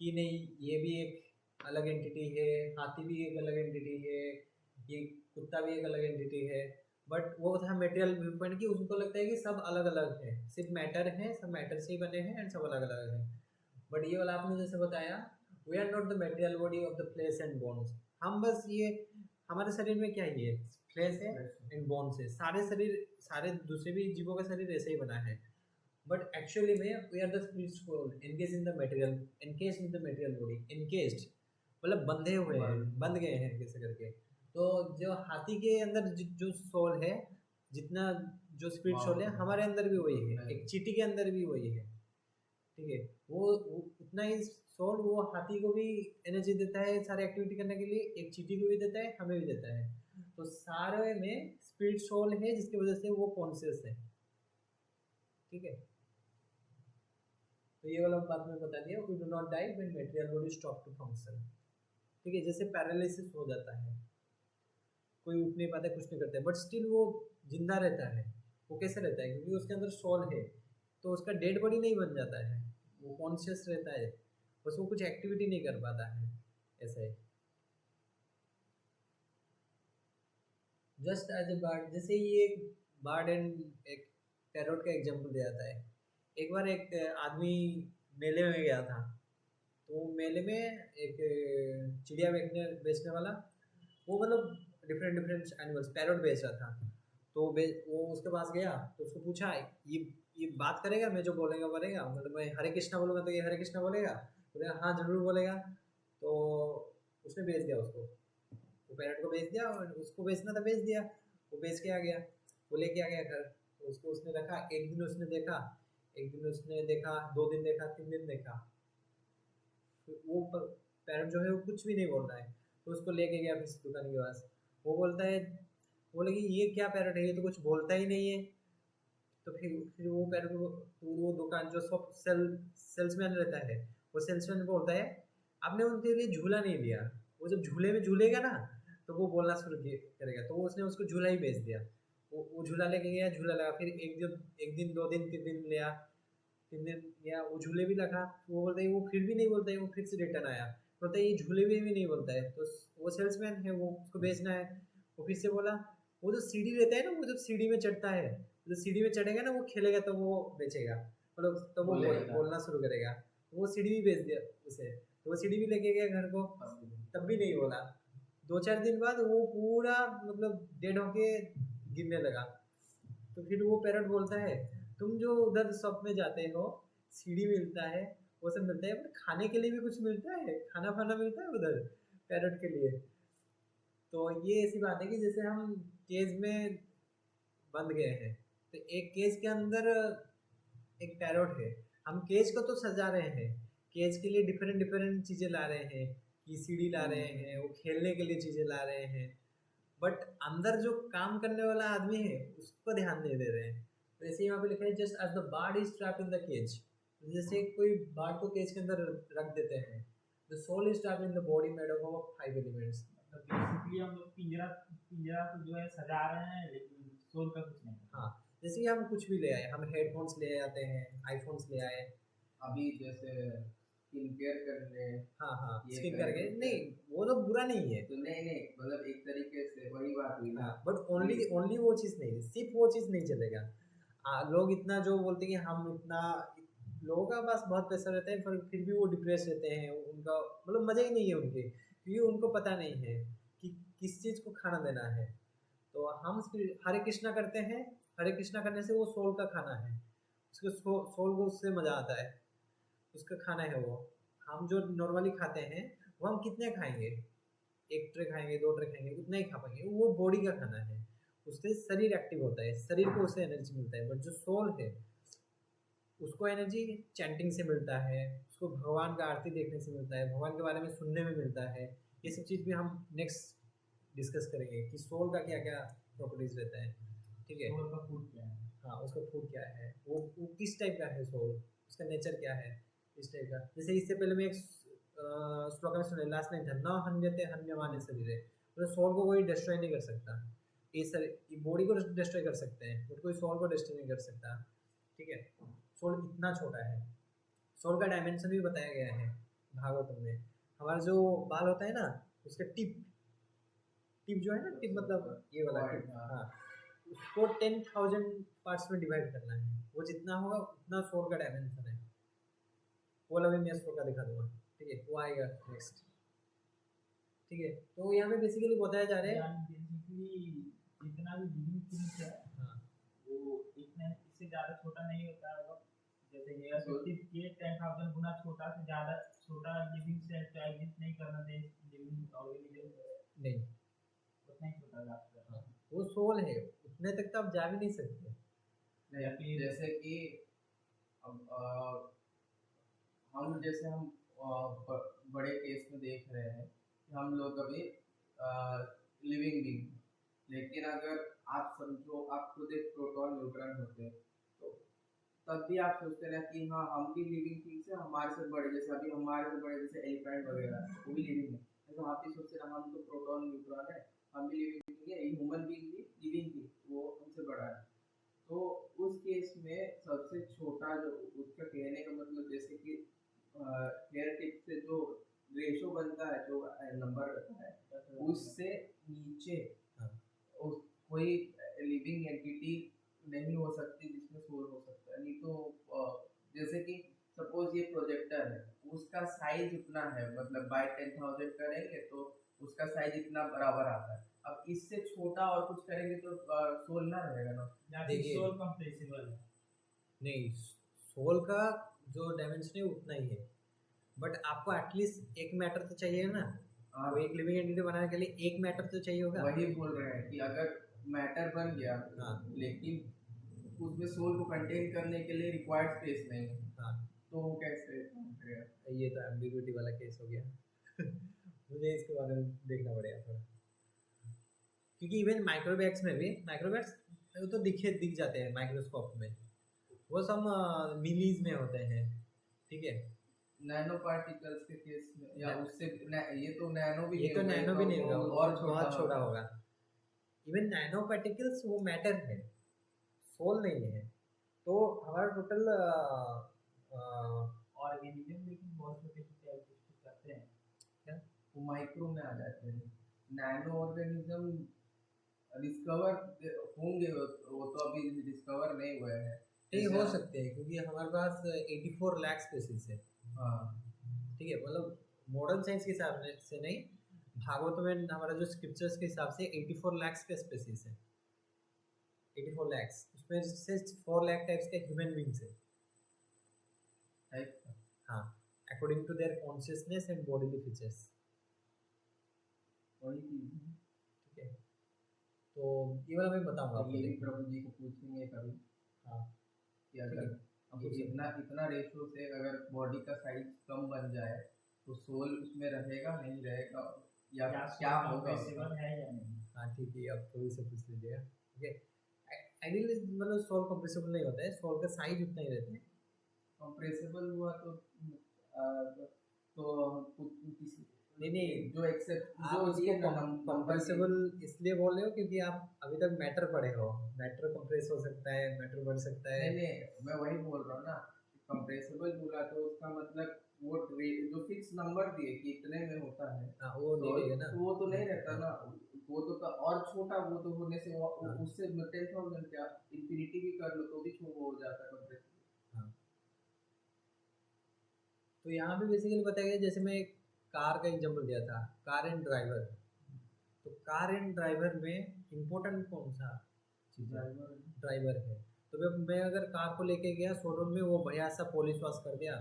कि नहीं ये भी एक अलग एंटिटी है, हाथी भी एक अलग एंटिटी है, ये कुत्ता भी एक अलग एंटिटी है, बट वो था मेटेरियल व्यू पॉइंट कि उनको लगता है कि सब अलग अलग है, सिर्फ मैटर है, सब मैटर से ही बने हैं एंड सब अलग अलग है। बट ये वाला आपने जैसे बताया, we are not the material body of the flesh and bones, हम बस ये हमारे शरीर में क्या ही है, फ्लेश है एंड बोन्स है, सारे शरीर सारे दूसरे भी जीवों का शरीर ऐसे ही बना है, बट एक्चुअली में we are the spirit soul encased in the material, encased in the material body, encased मतलब बंधे हुए हैं, बंध गए हैं कैसे करके। तो जो हाथी के अंदर जो सोल है, जितना जो स्पिरिट सोल है हमारे अंदर भी वही है, एक चींटी के अंदर भी वही है, ठीक है। वो उतना ही सोल वो हाथी को भी एनर्जी देता है सारी एक्टिविटी करने के लिए, एक चींटी को भी देता है, हमें भी देता है, तो सारे में स्पिरिट सोल है जिसकी वजह से वो कॉन्शियस है, ठीक है। तो ये वाला बात मैं बता दिया, we do not die when material body stop to function, ठीक है। जैसे पैरालिसिस हो जाता है, कोई उठ नहीं पाता, कुछ नहीं करता, बट स्टिल वो जिंदा रहता है। वो कैसे रहता है, क्योंकि उसके अंदर सोल है, तो उसका डेड बॉडी नहीं बन जाता है, वो कॉन्शियस रहता है, बस वो कुछ एक्टिविटी नहीं कर पाता है, ऐसा है। जस्ट एज ए बर्ड, जैसे ये एक बर्ड एंड एक पैरोट का एग्जाम्पल दिया जाता है। एक बार एक आदमी मेले में गया था, तो मेले में एक चिड़िया बेचने वाला, वो मतलब डिफरेंट डिफरेंट एनिमल्स पैरोट बेच रहा था, तो वो उसके पास गया, तो उसको पूछा ये बात करेगा, मैं जो बोलेगा बोलेगा, मतलब मैं हरे कृष्णा बोलूँगा तो ये हरे कृष्णा बोलेगा, बोलेगा हाँ जरूर बोलेगा। तो उसने बेच दिया उसको, वो पैरट को बेच दिया, और उसको बेचना था बेच दिया, वो बेच के आ गया, वो लेके आ गया घर, तो उसको उसने रखा, एक दिन उसने देखा, एक दिन उसने देखा, 2 दिन देखा, 3 दिन देखा, तो वो पैरट जो है वो कुछ भी नहीं बोल रहा है, तो उसको लेके गया किसी दुकान के पास, वो बोलता है, बोले कि ये क्या पैरट है, ये तो कुछ बोलता ही नहीं है। तो फिर वो पैरोट तो वो दुकान जो सब सेल्समैन रहता है, वो सेल्समैन बोलता है आपने उनके लिए झूला नहीं लिया, वो जब झूले में झूलेगा ना तो वो बोलना शुरू करेगा, तो उसने उसको झूला ही बेच दिया। वो झूला लेके गया, झूला लगा, फिर एक दिन 2 दिन 3 दिन लिया, 3 दिन लिया, वो झूले भी लगा, तो वो बोलता है, वो फिर भी नहीं बोलता है, वो फिर से रिटर्न आया, बोलता है ये झूले भी नहीं बोलता है, तो वो सेल्समैन है, वो उसको बेचना है, वो फिर से बोला वो जो सीढ़ी रहता है ना, वो जब सीढ़ी में चढ़ता है, जो सीढ़ी में चढ़ेगा ना वो खेलेगा तो वो बेचेगा, मतलब तो वो बोलना शुरू करेगा, वो सीढ़ी भी बेच दिया उसे, तो वो सीढ़ी भी लेके गया घर को, तब भी नहीं बोला। 2-4 दिन बाद वो पूरा मतलब डेड होके गिरने लगा, तो फिर वो पैरट बोलता है तुम जो उधर शॉप में जाते हो, सीढ़ी मिलता है, वो सब मिलता है, पर खाने के लिए भी कुछ मिलता है, खाना फाना मिलता है उधर पैरट के लिए। तो ये ऐसी बात है कि जैसे हम केज में बंद गए हैं, तो एक केज के अंदर एक पैरट है, हम केज को तो सजा रहे हैं, केज के लिए डिफरेंट डिफरेंट चीज़ें ला रहे हैं, कि सीढ़ी ला रहे हैं, वो खेलने के लिए चीज़ें ला रहे हैं, बट अंदर जो काम करने वाला आदमी है उस पर ध्यान नहीं दे रहे हैं। तो ऐसे यहाँ पे लिखा है just as the bird is trapped in the cage, जैसे कोई बर्ड को केज के अंदर रख देते हैं, the soul is trapped in the body made up of 5 elements. मतलब बेसिकली हम लोग पिंजरा पिंजरा तो जो है सजा रहे हैं, लेकिन सोल का कुछ नहीं। हाँ, जैसे कि हम कुछ भी ले आए, हम हेडफोन्स ले आते हैं, आईफोन्स ले आए, अभी जैसे स्किन केयर करने, हाँ ये स्किन करके करके, नहीं वो तो बुरा नहीं है, तो नहीं मतलब एक तरीके से वही बात हुई ना। बट ओनली वो चीज़ नहीं, सिर्फ वो चीज़ नहीं चलेगा। लोग इतना जो बोलते हैं कि हम इतना, लोगों का पास बहुत पैसा रहता है पर फिर भी वो डिप्रेस रहते हैं, उनका मतलब मज़ा ही नहीं है उनके, क्योंकि उनको पता नहीं है कि किस चीज़ को खाना देना है। तो हम हरे कृष्णा करते हैं, हरे कृष्णा करने से वो सोल का खाना है, उसके सोल को उससे मज़ा आता है, उसका खाना है वो। हम जो नॉर्मली खाते हैं वो हम कितने खाएंगे, 1 ट्रे खाएंगे, 2 ट्रे खाएंगे, उतना ही खा पाएंगे, वो बॉडी का खाना है, उससे शरीर एक्टिव होता है, शरीर को उससे एनर्जी मिलता है, बट जो सोल है उसको एनर्जी चैंटिंग से मिलता है, उसको भगवान का आरती देखने से मिलता है, भगवान के बारे में सुनने में मिलता है। ये सब चीज़ भी हम नेक्स्ट डिस्कस करेंगे कि सोल का क्या क्या प्रॉपर्टीज रहता है, ठीक है। सोल का फूड क्या है, हाँ, उसका फूड क्या है, वो किस टाइप का है सोल, उसका नेचर क्या है, इस टाइप का। जैसे इससे पहले मैं एक श्लोक में सुने, लास्ट लाइन था, न हन्यते हन्यमाने शरीरे, मतलब सोल को कोई डिस्ट्रॉय नहीं कर सकता, ये बॉडी को डिस्ट्रॉय कर सकते हैं बट कोई सोल को डिस्ट्रॉय नहीं कर सकता, ठीक है। सोल इतना छोटा है, सोल का डायमेंशन भी बताया गया है भागवतम में। हमारा जो बाल होता है ना, उसका टिप जो है ना, टिप मतलब ये वाला टिप, हाँ, उसको 10,000 पार्ट्स में डिवाइड करना है, वो जितना होगा उतना सोल का डायमेंशन है। वो वाला भी मैं श्लोक का दिखा दूंगा, ठीक है, वो आएगा नेक्स्ट, ठीक है। तो यहाँ पे बेसिकली बताया जा रहा है बेसिकली जितना भी लिविंग थिंग्स है, हाँ, वो इतने इससे ज़्यादा छोटा नहीं होता है। जैसे ये 10,000 गुना छोटा से ज़्यादा छोटा लिविंग सेल तो एग्जिस्ट नहीं करना दे, लिविंग ऑर्गेनिज्म नहीं, उतना ही छोटा जाता है। हाँ, वो सोल है, उतने तक तो आप जा भी नहीं सकते। नहीं, जैसे कि अब हम जैसे हम बड़े केस में देख रहे हैं कि हम लोग अभी लिविंग बीइंग, लेकिन अगर आप समझो आप खुद एक प्रोटॉन न्यूट्रॉन होते हैं, तो तब भी आप सोचते हैं कि हाँ हम भी लिविंग थिंग्स है, हमारे से बड़े, जैसे अभी हमारे से बड़े जैसे एलिफेंट वगैरह वो भी लिविंग है, तो आप भी सोचते हैं हम तो प्रोटॉन न्यूट्रॉन है, हम भी लिविंग थिंग है, ह्यूमन बीइंग भी लिविंग थिंग, वो हमसे बड़ा है। तो उस केस में सबसे छोटा जो उसका कहने का मतलब, जैसे कि हेयर टिप से जो रेशो बनता है, जो नंबर रहता है, उससे नीचे कोई लिविंग एंटिटी नहीं हो सकती जिसमें सोल हो सकता है। नहीं तो जैसे कि सपोज ये प्रोजेक्टर है, उसका साइज उतना है, मतलब बाय 10,000 करेंगे तो उसका साइज इतना बराबर आता है। अब इससे छोटा और कुछ करेंगे तो सोल ना रहेगा ना। देखिए, सोल कंप्रेसिबल है, नहीं, सोल का जो डायमेंशन है उतना ही है, बट आपको एटलीस्ट एक मैटर तो चाहिए ना, वो एक लिविंग एंटिटी बनाने के लिए एक मैटर तो चाहिए होगा। वही बोल रहे हैं कि अगर मैटर बन गया, हाँ, लेकिन उसमें सोल को कंटेन करने के लिए रिक्वायर्ड स्पेस नहीं है, हाँ, तो वो कैसे करेगा? ये तो एम्बिग्युइटी वाला केस हो गया मुझे इसके बारे में देखना पड़ेगा थोड़ा, क्योंकि इवन माइक्रोबैग्स में भी, माइक्रोबैग्स वो तो दिख जाते हैं माइक्रोस्कोप में, वो सब मिलीज में होते हैं, ठीक है। नैनो पार्टिकल्स के केस में या ना- उससे ये तो नैनो भी ये तो नहीं नैनो भी नहीं होगा, होगा, और बहुत छोटा होगा। इवन नैनो पार्टिकल्स वो मैटर है, सोल नहीं है। तो हमारा टोटल ऑर्गेनिज्म लेकिन बहुत छोटे छोटे एग्जिस्ट करते हैं। वो माइक्रो में आ जाते हैं। नैनो ऑर्गेनिज्म डिस्कवर होंगे, वो तो अभी डिस्कवर नहीं हुए हैं। नहीं जैसे हो सकते हैं, क्योंकि हमारे पास 84 लाख स्पेसीज है, हाँ ठीक है। मतलब मॉडर्न साइंस के हिसाब से नहीं, भागवत में हमारा जो स्क्रिप्चर्स के हिसाब से 84 लाख के स्पेसीज है, 84 लाख, उसमें से 4 लाख टाइप्स के ह्यूमन बींग्स है। टाइप का। हाँ, according to their consciousness and bodily features, वही चीज है। ठीक है। तो ये वाला मैं बताऊंगा तो आपको, ये भी देखिए। प्रभु जी को पूछेंगे कभी हाँ, कि अगर ठीक है। अब ये इतना इतना रेशो से अगर बॉडी का साइज कम बन जाए तो सोल उसमें रहेगा नहीं रहेगा, या क्या होगा उसका? पॉसिबल है या नहीं? हाँ ठीक है, अब थोड़ी सी पूछ लीजिएगा, ठीक है। आइडियली मतलब सोल कंप्रेसिबल नहीं होता है, सोल का साइज उतना ही रहता है। कंप्रेसिबल हुआ तो किसी नहीं, जो एक्सेप्ट आप जो उसको ये नंबर कंप्रेसिबल इसलिए बोल रहे हो क्योंकि आप अभी तक मैटर पढ़े हो, मैटर कंप्रेस हो सकता है, मैटर बढ़ सकता है। नहीं मैं वही बोल रहा हूँ ना, कंप्रेसिबल बोला तो उसका मतलब वो जो फिक्स नंबर दिए कि इतने में होता है, हाँ, वो नहीं रहेगा ना। तो वो तो नहीं रहता ना, वो तो और छोटा वो तो होने से हाँ। उससे 10,000 क्या इंफिनिटी भी कर लो तो भी वो हो जाता है कंप्रेसिबल। हाँ, तो यहाँ पे बेसिकली बताया गया, जैसे मैं एक कार का एग्जांपल दिया था, कार एंड ड्राइवर। तो कार एंड ड्राइवर में इम्पोर्टेंट कौन सा चीज़ है? ड्राइवर है। तो जब मैं अगर कार को लेके गया शोरूम में, वो बढ़िया सा पॉलिश वॉश कर दिया,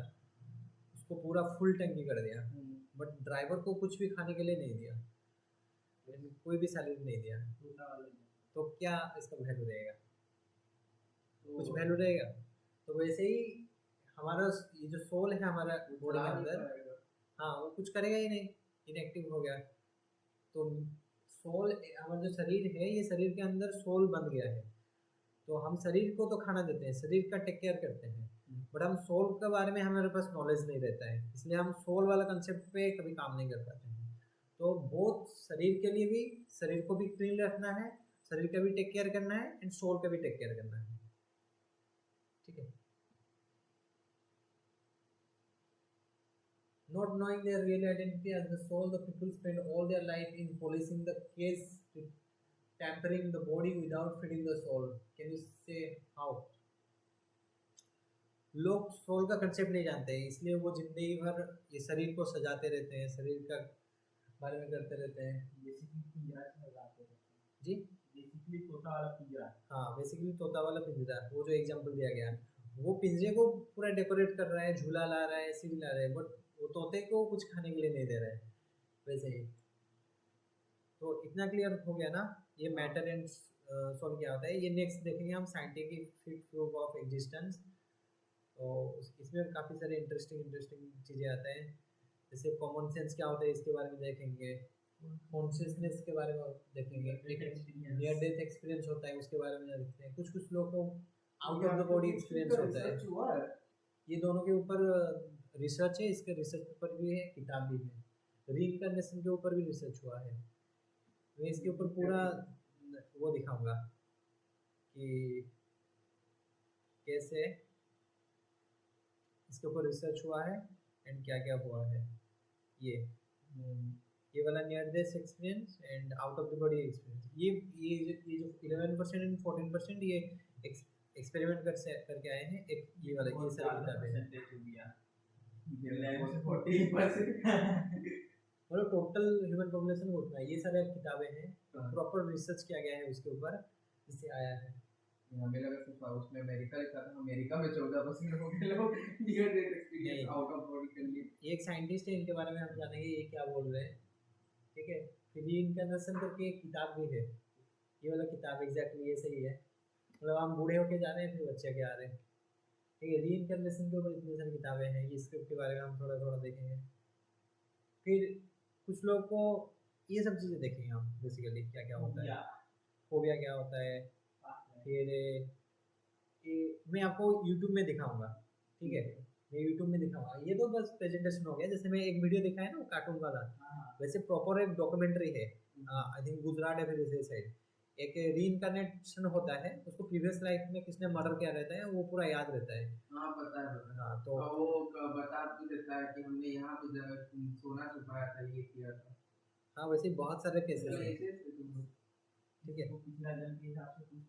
उसको पूरा फुल टंकी कर दिया, बट ड्राइवर को कुछ भी खाने के लिए नहीं दिया, यानी कोई भी सैलरी नहीं दिया, तो क्या इसका वैल्यू रहेगा? कुछ वैल्यू रहेगा? तो वैसे ही हमारा ये जो सोल है हमारा बॉडी के अंदर, हाँ, वो कुछ करेगा ही नहीं, इनएक्टिव हो गया। तो सोल, हमारा जो शरीर है, ये शरीर के अंदर सोल बन गया है। तो हम शरीर को तो खाना देते हैं, शरीर का टेक केयर करते हैं, बट हम सोल के बारे में हमारे पास नॉलेज नहीं रहता है, इसलिए हम सोल वाला कंसेप्ट पे कभी काम नहीं कर पाते हैं। तो बोथ शरीर के लिए भी, शरीर को भी क्लीन रखना है, शरीर का भी टेक केयर करना है, एंड सोल का भी टेक केयर करना है, ठीक है। Not knowing their real identity as the soul, the people spend all their life in polishing the case, tampering the body without feeding the soul. Can you say how? लोग soul का concept नहीं जानते हैं, इसलिए वो जिंदगी भर ये शरीर को सजाते रहते हैं, शरीर का बारे में करते रहते हैं। बेसिकली पिंजरा से लगाते हैं जी, बेसिकली तोता वाला पिंजरा। हाँ, बेसिकली तोता वाला पिंजरा, वो जो एग्जांपल दिया गया, वो पिंजरे को पूरा डेकोरेट कर रहा है, झूला ला रहा है, सीढ़ी ला रहा है, बट वो तोते को कुछ खाने के लिए नहीं दे रहा है, वैसे ही। तो इतना क्लियर हो गया ना, ये मैटर एंड सोल क्या होता है। ये नेक्स्ट देखेंगे हम, साइंटिफिक प्रूफ ऑफ एग्जिस्टेंस। तो इसमें काफ़ी सारे इंटरेस्टिंग चीज़ें आते हैं, जैसे कॉमन सेंस क्या होता है इसके बारे में देखेंगे, कॉन्शियसनेस के बारे में देखेंगे, नियर डेथ एक्सपीरियंस होता है उसके बारे में देखते हैं। कुछ लोग को out of the body experience होता है। ये दोनों के ऊपर रिसर्च है, इसके रिसर्च पेपर भी है, किताब भी है। रीइंकार्नेशन के ऊपर भी रिसर्च हुआ है, मैं इसके ऊपर पूरा वो दिखाऊंगा कि कैसे इसके ऊपर रिसर्च हुआ है एंड क्या क्या हुआ है। ये वाला near death experience and out of the body experience, ये जो 11% एंड 14% ये एक्सपेरिमेंट करके आए हैं, एक ये वाला, ये सारी किताबें हैं। मतलब टोटल ह्यूमन पॉपुलेशन उतना है, ये सारे किताबें हैं, प्रॉपर रिसर्च किया गया है उसके ऊपर, इससे आया है। हमें लगा सिर्फ उसमें अमेरिका लिखा था, अमेरिका में 14% हो गए लोग near death experience out of body कर लिए। एक साइंटिस्ट है, इनके बारे में हम जानेंगे ये क्या बोल रहे हैं, ठीक है। फिर रीइंकार्नेशन करके एक किताब भी है, ये वाला किताब एग्जैक्टली ये सही है, मतलब हम बूढ़े होके जा रहे हैं फिर बच्चे के आ रहे हैं, ठीक है। रीइंकार्नेशन के ऊपर इतनी सारी किताबें हैं, ये स्क्रिप्ट के बारे में हम थोड़ा थोड़ा देखेंगे। फिर कुछ लोग को ये सब चीज़ें देखेंगे हम, बेसिकली क्या क्या होता है, फोबिया क्या होता है, फिर मैं आपको यूट्यूब में दिखाऊंगा, ठीक है, मैं यूट्यूब में दिखाऊंगा। ये तो बस प्रेजेंटेशन हो गया, जैसे मैं एक वीडियो दिखाया ना वो कार्टून वाला, हाँ वैसे प्रॉपर एक डॉक्यूमेंट्री है, आई थिंक गुजरात है फिर इसे साइड, एक रीइंकार्नेशन होता है, उसको प्रीवियस लाइफ में किसने मर्डर किया रहता है वो पूरा याद रहता है। हाँ पता है पता है। हाँ तो वो बता भी देता है कि हमने यहाँ पे सोना छुपाया था, ये किया था। हाँ वैसे बहुत सारे केसेस तो हैं, ऐसे थे तुम लोग। ठीक है। तो पिछला जन्म के हिसाब से कुछ